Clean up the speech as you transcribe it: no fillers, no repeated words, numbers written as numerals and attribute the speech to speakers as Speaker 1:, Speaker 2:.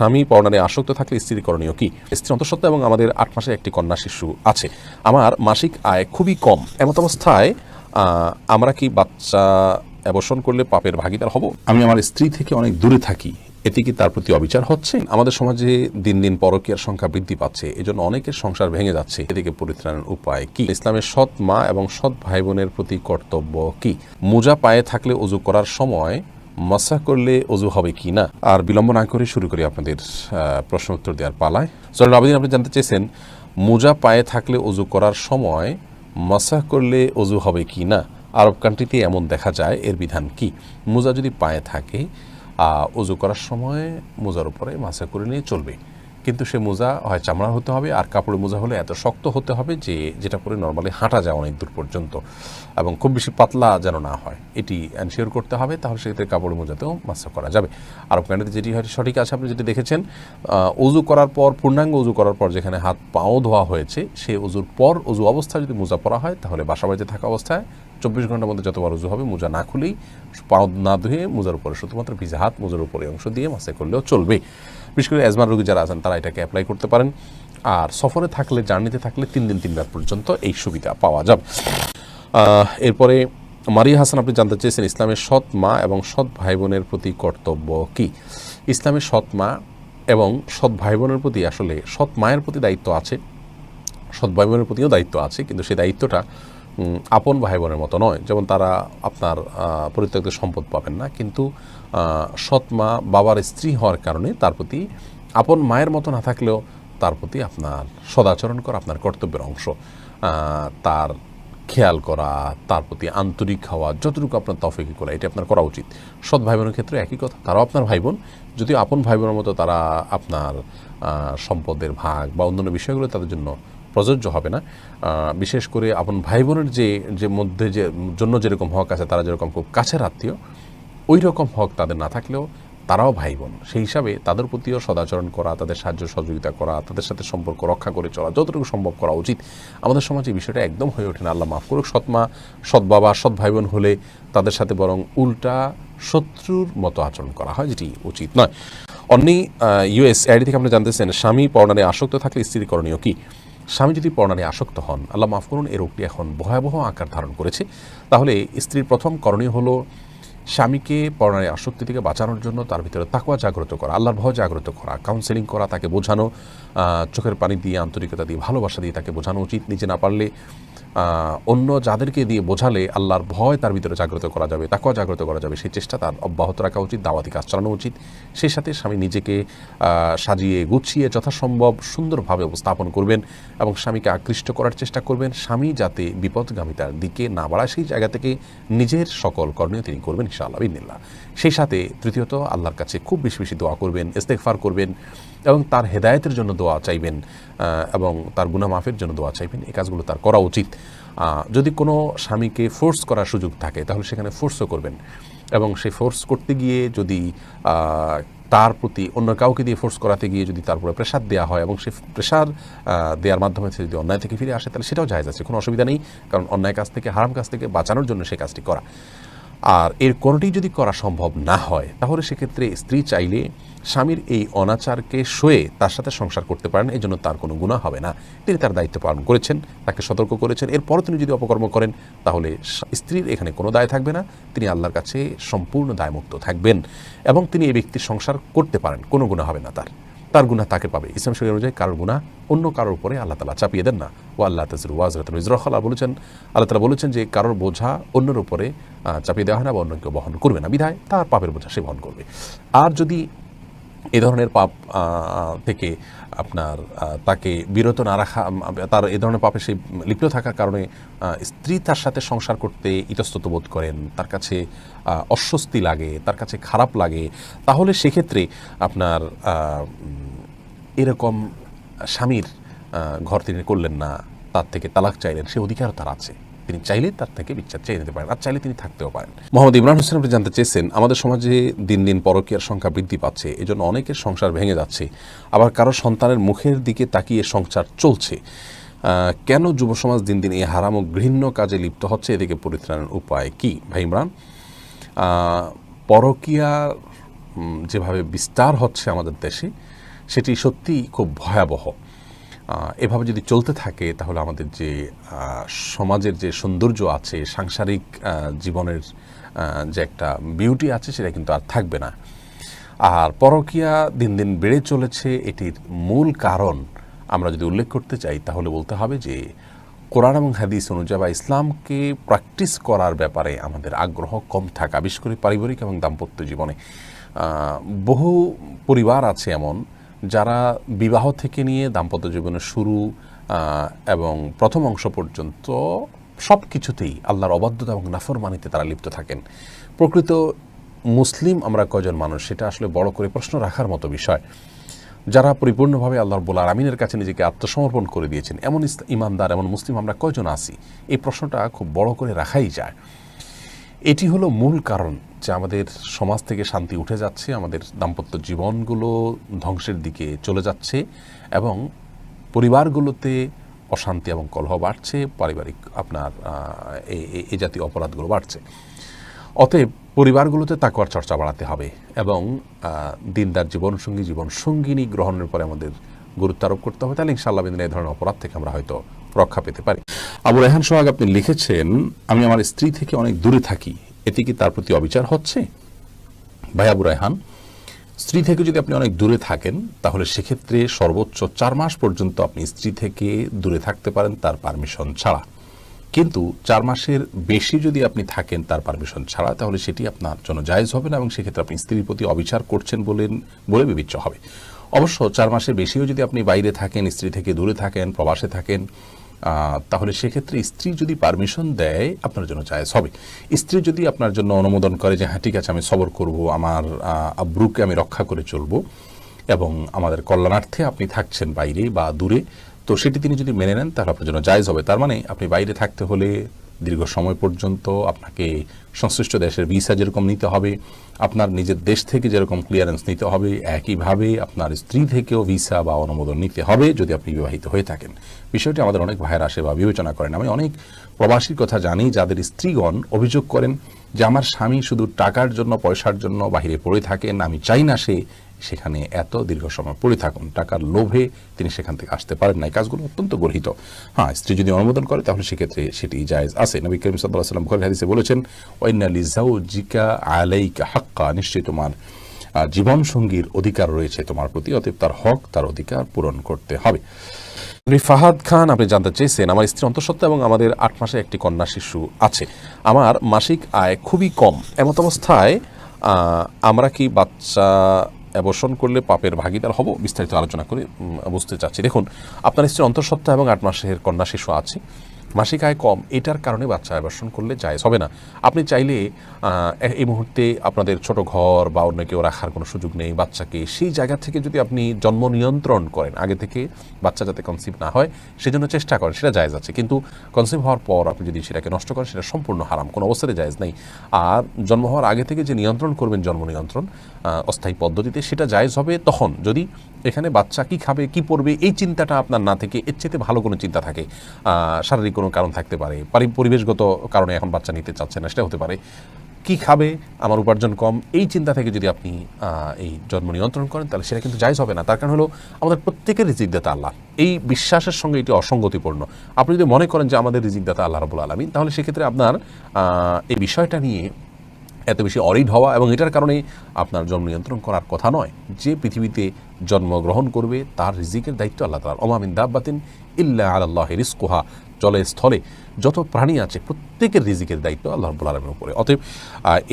Speaker 1: স্বামী পরনারে আসক্ত থাকলে স্ত্রীর করণীয় কি? স্ত্রী অন্তঃসত্ত্বা এবং আমাদের ৮ মাসের একটি কন্যা শিশু আছে। আমার মাসিক আয় খুবই কম। এমত অবস্থায় আমরা কি বাচ্চা অ্যাবর্শন করলে পাপের ভাগীদার হব? আমি আমার স্ত্রী থেকে অনেক দূরে থাকি, এতে কি তার প্রতি অবিচার হচ্ছে? আমাদের সমাজে দিন দিন পরকীয়ার সংখ্যা বৃদ্ধি পাচ্ছে, এজন্য অনেকের সংসার ভেঙে যাচ্ছে, এদিকে পরিত্রাণের উপায় কি? ইসলামের সৎ মা এবং সৎ ভাই বোনের প্রতি কর্তব্য কি? মোজা পায়ে থাকলে ওযু করার সময় মাসা করলে ওযু হবে কি না? আর বিলম্ব না করে শুরু করি আপনাদের প্রশ্ন উত্তর দেওয়ার পালায়। জয়নুল আবেদিন, আপনি জানতে চেয়েছেন মোজা পায়ে থাকলে ওযু করার সময় মাসা করলে ওযু হবে কি না? আরব কান্ট্রিতে এমন দেখা যায়, এর বিধান কি? মোজা যদি পায়ে থাকে ওযু করার সময় মোজার উপরে মাসা করে নিয়ে চলবে, কিন্তু সে মোজা হয় চামড়া হতে হবে, আর কাপড়ের মোজা হলে এত শক্ত হতে হবে যে যেটা পরে নর্মালি হাঁটা যায় অনেক দূর পর্যন্ত, এবং খুব বেশি পাতলা যেন না হয়, এটি এনশিওর করতে হবে। তাহলে সেক্ষেত্রে কাপড়ের মোজাতেও মাসা করা যাবে। আরব কান্ট্রিতে যেটি হয় সঠিক আছে, আপনি যেটি দেখেছেন, অজু করার পর, পূর্ণাঙ্গ অজু করার পর যেখানে হাত পাও ধোয়া হয়েছে, সেই অজুর পর অজু অবস্থায় যদি মোজা পরা হয়, তাহলে বাসা বাড়িতে থাকা অবস্থায় 24 ঘন্টার মধ্যে যতবার অজু হবে মোজা না খুলেই, পাও না ধুয়ে মোজার উপরে শুধুমাত্র ভিজা হাত মোজার উপরে অংশ দিয়ে মাসা করলেও চলবে। বিশেষ করে অ্যাজমার রোগী যারা আছেন তারা এটাকে অ্যাপ্লাই করতে পারেন। আর সফরে থাকলে, জার্নিতে থাকলে 3 দিন 3 রাত পর্যন্ত এই সুবিধা পাওয়া যাবে। এরপরে মারিয়া হাসান, আপনি জানতে চেয়েছেন ইসলামের সৎ মা এবং সৎ ভাই বোনের প্রতি কর্তব্য কি? ইসলামের সৎ মা এবং সৎ ভাই বোনের প্রতি, আসলে সৎ মায়ের প্রতি দায়িত্ব আছে, সৎ ভাই বোনের প্রতিও দায়িত্ব আছে, কিন্তু সেই দায়িত্বটা আপন ভাই বোনের মতো নয়। যেমন তারা আপনার পরিত্যক্ত সম্পদ পাবেন না, কিন্তু সৎ মা বাবার স্ত্রী হওয়ার কারণে তার প্রতি আপন মায়ের মতো না থাকলেও তার প্রতি আপনার সদাচরণ করা আপনার কর্তব্যের অংশ। তার খেয়াল করা, তার প্রতি আন্তরিক হওয়া, যতটুকু আপনার তৌফিক করা, এটা আপনার করা উচিত। সৎ ভাই বোনের ক্ষেত্রে একই কথা, তারাও আপনার ভাই বোন, যদিও আপন ভাই বোনের মতো তারা আপনার সম্পদের ভাগ বা অন্যান্য বিষয়গুলো তাদের জন্য প্রযোজ্য হবে না। বিশেষ করে আপন ভাই বোনের যে মধ্যে যে জন্য যেরকম হক আছে, তারা যেরকম খুব কাছের আত্মীয়, ওই রকম হক তাদের না থাকলেও তারাও ভাই বোন। সেই হিসাবে তাদের প্রতিও সদাচরণ করা, তাদের সাহায্য সহযোগিতা করা, তাদের সাথে সম্পর্ক রক্ষা করে চলা যতটুকু সম্ভব করা উচিত। আমাদের সমাজে এই বিষয়টা একদম হয়ে ওঠে না। আল্লাহ মাফ করুক। সৎ মা, সৎ বাবা, সৎ ভাই বোন হলে তাদের সাথে বরং উল্টা শত্রুর মতো আচরণ করা হয়, যেটি উচিত নয়। অন্যী ইউএস আইডি থেকে আপনি জানতেছেন স্বামী পরনারে আসক্ত থাকলে স্ত্রীর করণীয় কি? স্বামী যদি পরনারে আসক্ত হন, আল্লাহ মাফ করুন, এই রোগটি এখন ভয়াবহ আকার ধারণ করেছে, তাহলে স্ত্রীর প্রথম করণীয় হলো স্বামীকে পরনারে আসক্তি থেকে বাঁচানোর জন্য তার ভিতরে তাকওয়া জাগ্রত করা, আল্লাহর ভয় জাগ্রত করা, কাউন্সেলিং করা, তাকে বোঝানো, চোখের পানি দিয়ে, আন্তরিকতা দিয়ে, ভালোবাসা দিয়ে তাকে বোঝানো উচিত। নিজে না পারলে অন্য যাদেরকে দিয়ে বোঝালে আল্লাহর ভয় তার ভিতরে জাগ্রত করা যাবে, তাকওয়া জাগ্রত করা যাবে, সেই চেষ্টা তার অব্যাহত রাখা উচিত, দাওয়াতি কাজ চালানো উচিত। সেই সাথে স্বামী নিজেকে সাজিয়ে গুছিয়ে যথাসম্ভব সুন্দরভাবে উপস্থাপন করবেন এবং স্বামীকে আকৃষ্ট করার চেষ্টা করবেন। স্বামী যাতে বিপদগামিতার দিকে না বাড়ায়, সেই জায়গা থেকে নিজের সকল করণীয় তিনি করবেন ইনশাআল্লাহ বিদিনিল্লাহ। সেই সাথে তৃতীয়ত আল্লাহর কাছে খুব বেশি বেশি দোয়া করবেন, ইস্তেগফার করবেন এবং তার হেদায়েতের জন্য দোয়া চাইবেন এবং তার গুনাহ মাফের জন্য দোয়া চাইবেন। এই কাজগুলো তার করা উচিত। যদি কোনো স্বামীকে ফোর্স করার সুযোগ থাকে, তাহলে সেখানে ফোর্সও করবেন, এবং সেই ফোর্স করতে গিয়ে যদি তার প্রতি অন্য কাউকে দিয়ে ফোর্স করাতে গিয়ে যদি তারপরে প্রেশার দেওয়া হয় এবং সেই প্রেশার দেওয়ার মাধ্যমে সে যদি অন্যায় থেকে ফিরে আসে, তাহলে সেটাও জায়েজ আছে, কোনো অসুবিধা নেই। কারণ অন্যায় কাজ থেকে, হারাম কাজ থেকে বাঁচানোর জন্য সেই কাজটি করা। আর এর কোনোটি যদি করা সম্ভব না হয়, তাহলে সেক্ষেত্রে স্ত্রী চাইলে স্বামীর এই অনাচারকে সয়ে তার সাথে সংসার করতে পারেন, এই জন্য তার কোনো গুনাহ হবে না। তিনি তার দায়িত্ব পালন করেছেন, তাকে সতর্ক করেছেন, এরপরও তিনি যদি অপকর্ম করেন, তাহলে স্ত্রীর এখানে কোনো দায় থাকবে না, তিনি আল্লাহর কাছে সম্পূর্ণ দায়মুক্ত থাকবেন এবং তিনি এই ব্যক্তির সংসার করতে পারেন, কোনো গুনাহ হবে না তার গুনাহ তাকে পাবে। ইসলাম শরীয়ত অনুযায়ী কারোর গুনাহ অন্য কারোর উপরে আল্লাহ তাআলা চাপিয়ে দেন না। ও আল্লাহ তাযরু ওয়াজরাতুন উযরা উখরা বলেছেন, আল্লাহ তাআলা বলেছেন যে কারোর বোঝা অন্যের উপরে চাপিয়ে দেওয়া হয় না বা অন্য কেউ বহন করবে না, বিধায় তার পাপের বোঝা সে বহন করবে। আর যদি এ ধরনের পাপ থেকে আপনার তাকে বিরত না রাখা, তার এ ধরনের পাপে সে লিপ্ত থাকার কারণে স্ত্রী তার সাথে সংসার করতে ইতস্তত বোধ করেন, তার কাছে অস্বস্তি লাগে, তার কাছে খারাপ লাগে, তাহলে সেক্ষেত্রে আপনার এরকম স্বামীর ঘর তিনি করলেন না, তার থেকে তালাক চাইলেন, সে অধিকার তার আছে, তিনি চাইলে তার থেকে বিচ্ছেদ চেয়ে নিতে পারেন, আর চাইলে তিনি থাকতেও পারেন। মোহাম্মদ ইমরান হোসেন, আপনি জানতে চেয়েছেন আমাদের সমাজে দিন দিন পরকীয়ার সংখ্যা বৃদ্ধি পাচ্ছে, এজন্য অনেকের সংসার ভেঙে যাচ্ছে, আবার কারো সন্তানের মুখের দিকে তাকিয়ে সংসার চলছে। কেন যুব সমাজ দিন দিন এই হারাম ও ঘৃণ্য কাজে লিপ্ত হচ্ছে, এদিকে পরিত্রাণের উপায় কি? ভাই ইমরান, পরকীয়ার যেভাবে বিস্তার হচ্ছে আমাদের দেশে সেটি সত্যিই খুব ভয়াবহ। এভাবে যদি চলতে থাকে তাহলে আমাদের যে সমাজের যে সৌন্দর্য আছে, সাংসারিক জীবনের যে একটা বিউটি আছে সেটা কিন্তু আর থাকবে না। আর পরকীয়া দিন দিন বেড়ে চলেছে, এটির মূল কারণ আমরা যদি উল্লেখ করতে চাই তাহলে বলতে হবে যে কোরআন এবং হাদিস অনুযায়ী বা ইসলামকে প্র্যাকটিস করার ব্যাপারে আমাদের আগ্রহ কম থাকা, বিশেষ করে পারিবারিক এবং দাম্পত্য জীবনে। বহু পরিবার আছে এমন যারা বিবাহ থেকে নিয়ে দাম্পত্য জীবনের শুরু এবং প্রথম অংশ পর্যন্ত সব কিছুতেই আল্লাহর অবাধ্যতা এবং নাফরমানিতে তারা লিপ্ত থাকেন। প্রকৃত মুসলিম আমরা কয়জন মানুষ সেটা আসলে বড় করে প্রশ্ন রাখার মতো বিষয়। যারা পরিপূর্ণভাবে আল্লাহ রাব্বুল আলামিনের কাছে নিজেকে আত্মসমর্পণ করে দিয়েছেন এমন ইমানদার, এমন মুসলিম আমরা কয়জন আছি, এই প্রশ্নটা খুব বড় করে রাখাই যায়। এটি হলো মূল কারণ যে আমাদের সমাজ থেকে শান্তি উঠে যাচ্ছে, আমাদের দাম্পত্য জীবনগুলো ধ্বংসের দিকে চলে যাচ্ছে এবং পরিবারগুলোতে অশান্তি এবং কলহ বাড়ছে, পারিবারিক আপনার এই জাতীয় অপরাধগুলো বাড়ছে। অতএব পরিবারগুলোতে তাকওয়ার চর্চা বাড়াতে হবে এবং দিনদার জীবনসঙ্গিনী গ্রহণের পরে আমাদের গুরুত্ব আরোপ করতে হবে। তাহলে ইনশাআল্লাহ এই ধরনের অপরাধ থেকে আমরা হয়তো রক্ষা পেতে পারি। আবু রায়হান সোহাগ আপনি লিখেছেন, আমি আমার স্ত্রী থেকে অনেক দূরে থাকি, এতে কি তার প্রতি অবিচার হচ্ছে? ভাই আবু রায়হান, স্ত্রী থেকে যদি আপনি অনেক দূরে থাকেন তাহলে সেক্ষেত্রে সর্বোচ্চ 4 মাস পর্যন্ত আপনি স্ত্রী থেকে দূরে থাকতে পারেন তার পারমিশন ছাড়া। কিন্তু 4 মাসের বেশি যদি আপনি থাকেন তার পারমিশন ছাড়া তাহলে সেটি আপনার জন্য জায়েজ হবে না এবং সেক্ষেত্রে আপনি স্ত্রীর প্রতি অবিচার করছেন বলে বিবেচ্য হবে। অবশ্য 4 মাসের বেশিও যদি আপনি বাইরে থাকেন, স্ত্রী থেকে দূরে থাকেন, প্রবাসে থাকেন, তাহলে সেক্ষেত্রে স্ত্রী যদি পারমিশন দেয় আপনার জন্য জায়েজ হবে। স্ত্রী যদি আপনার জন্য অনুমোদন করে যে হ্যাঁ ঠিক আছে আমি সবর করব, আমার আব্রুকে আমি রক্ষা করে চলব এবং আমাদের কল্যাণার্থে আপনি থাকছেন বাইরে বা দূরে, তো সেটি তিনি যদি মেনে নেন তাহলে আপনার জন্য জায়েজ হবে। তার মানে আপনি বাইরে থাকতে হলে দীর্ঘ সময় পর্যন্ত আপনাকে সংশ্লিষ্ট দেশের ভিসা যেরকম নিতে হবে, আপনার নিজের দেশ থেকে যেরকম ক্লিয়ারেন্স নিতে হবে, একইভাবে আপনার স্ত্রী থেকেও ভিসা বা অনুমোদন নিতে হবে যদি আপনি বিবাহিত হয়ে থাকেন। বিষয়টি আমাদের অনেক ভাইয়েরা আসে বা বিবেচনা করেন। আমি অনেক প্রবাসীর কথা জানি যাদের স্ত্রীগণ অভিযোগ করেন যে আমার স্বামী শুধু টাকার জন্য, পয়সার জন্য বাহিরে পড়ে থাকেন, আমি চাই না সে সেখানে এত দীর্ঘ সময় পড়ে থাকুন, টাকার লোভে তিনি সেখান থেকে আসতে পারেন না। এই কাজগুলো অত্যন্ত গর্হিত। হ্যাঁ, স্ত্রী যদি অনুমোদন করে তাহলে সেক্ষেত্রে সেটি জায়েজ আছে। নবী করিম সাল্লাল্লাহু আলাইহি ওয়াসাল্লাম বুখারী হাদিসে বলেছেন, ওয়াইন্না লিজাওজিকা আলাইকা হাক্কা, নিশ্চয়ই তোমার জীবন সঙ্গীর অধিকার রয়েছে তোমার প্রতি, অতএব তার হক, তার অধিকার পূরণ করতে হবে। ফাহাদ খান আপনি জানতে চেয়েছেন, আমার স্ত্রী অন্তঃসত্ত্বা এবং আমাদের 8 মাসে একটি কন্যা শিশু আছে। আমার মাসিক আয় খুবই কম, এমত অবস্থায় আমরা কি বাচ্চা অ্যাবর্শন করলে পাপের ভাগীদার হব? বিস্তারিত আলোচনা করে বুঝতে চাচ্ছি। দেখুন, আপনার স্ত্রী অন্তঃসত্ত্বা এবং 8 মাসের কন্যা শিশু আছে, মাসিক আয় কম, এটার কারণে বাচ্চা অ্যাবর্শন করলে জায়েজ হবে না। আপনি চাইলে এই মুহূর্তে আপনাদের ছোট ঘর বা অন্য কেউ রাখার কোনো সুযোগ নেই, বাচ্চাকে সেই জায়গা থেকে যদি আপনি জন্ম নিয়ন্ত্রণ করেন, আগে থেকে বাচ্চা যাতে কনসিভ না হয় সেজন্য চেষ্টা করেন, সেটা জায়েজ আছে। কিন্তু কনসিভ হওয়ার পর আপনি যদি সেটাকে নষ্ট করেন সেটা সম্পূর্ণ হারাম, কোনো অবস্থাতে জায়েজ নেই। আর জন্ম হওয়ার আগে থেকে যে নিয়ন্ত্রণ করবেন জন্ম নিয়ন্ত্রণ অস্থায়ী পদ্ধতিতে, সেটা জায়েজ হবে তখন যদি এখানে বাচ্চা কি খাবে, কি পড়বে এই চিন্তাটা আপনার না থেকে এর চেয়ে ভালো কোনো চিন্তা থাকে। শারীরিক কোনো কারণ থাকতে পারে, পরিবেশগত কারণে এখন বাচ্চা নিতে চাচ্ছে না, সেটা হতে পারে। কি খাবে, আমার উপার্জন কম, এই চিন্তা থেকে যদি আপনি এই জন্ম নিয়ন্ত্রণ করেন তাহলে সেটা কিন্তু জায়েজ হবে না। তার কারণ হলো আমাদের প্রত্যেকের রিজিকদাতা আল্লাহ, এই বিশ্বাসের সঙ্গে এটি অসঙ্গতিপূর্ণ। আপনি যদি মনে করেন যে আমাদের রিজিকদাতা আল্লাহ রাব্বুল আলামিন, তাহলে সেক্ষেত্রে আপনার এই বিষয়টা নিয়ে এত বেশি অরিড হওয়া এবং এটার কারণে আপনার জন্ম নিয়ন্ত্রণ করার কথা নয়। যে পৃথিবীতে জন্মগ্রহণ করবে তার রিজিকের দায়িত্ব আল্লাহ তাআলা। ওমা মিন দাব্বাতিন ইল্লা আলাল্লাহি রিজকুহা, জলে স্থলে যত প্রাণী আছে প্রত্যেকের রিজিকের দায়িত্ব আল্লাহ রাব্বুল আলামিনের উপরে। অতএব এই